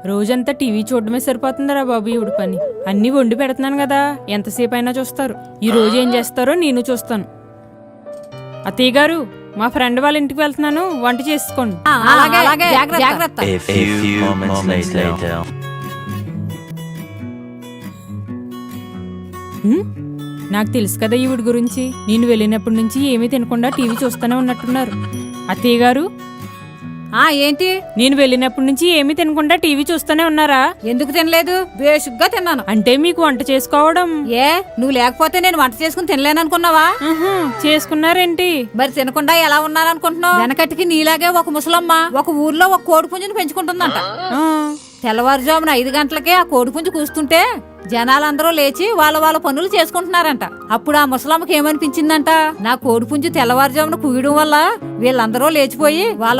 రోజంతా టీవీ చూడడమే సరిపోతుందిరా బాబు ఈవిడ పని. అన్నీ వండి పెడుతున్నాను కదా, ఎంతసేపు అయినా చూస్తారు. ఈ రోజు ఏం చేస్తారో నేను చూస్తాను. అత్తయ్య గారు, మా ఫ్రెండ్ వాళ్ళ ఇంటికి వెళ్తున్నాను, వంట చేసుకోండి. జాగ్రత్త. A few moments later. నాకు తెలుసు కదా ఈవిడ గురించి. నేను వెళ్ళినప్పటి నుంచి ఏమీ తినకుండా టీవీ చూస్తూనే ఉన్నట్టున్నారు. అత్తయ్య గారు, ఏంటి? నేను వెళ్ళినప్పటి నుంచి ఏమీ తినకుండా టీవీ చూస్తూనే ఉన్నారా? ఎందుకు తినలేదు? బేషుగ్గా తిన్నాను. అంటే మీకు వంట చేసుకోవడం? నువ్వు లేకపోతే నేను వంట చేసుకుని తినలేననుకున్నావా? చేసుకున్నారేంటి? మరి తినకుండా ఎలా ఉన్నాననుకుంటున్నావు? వెనకటికి నీలాగే ఒక ముసలమ్మ ఒక ఊర్లో ఒక కోడి పుంజుని పెంచుకుంటుందంట. తెల్లవారుజామున 5 గంటలకే ఆ కోడి పుంజు కూస్తుంటే జనాలందరూ లేచి వాళ్ళ పనులు చేసుకుంటున్నారంట. అప్పుడు ఆ ముసలమ్మకి ఏమనిపించిందంట, నా కోడి పుంజు తెల్లవారుజామున కూయడం వల్ల వీళ్ళందరూ లేచిపోయి వాళ్ళ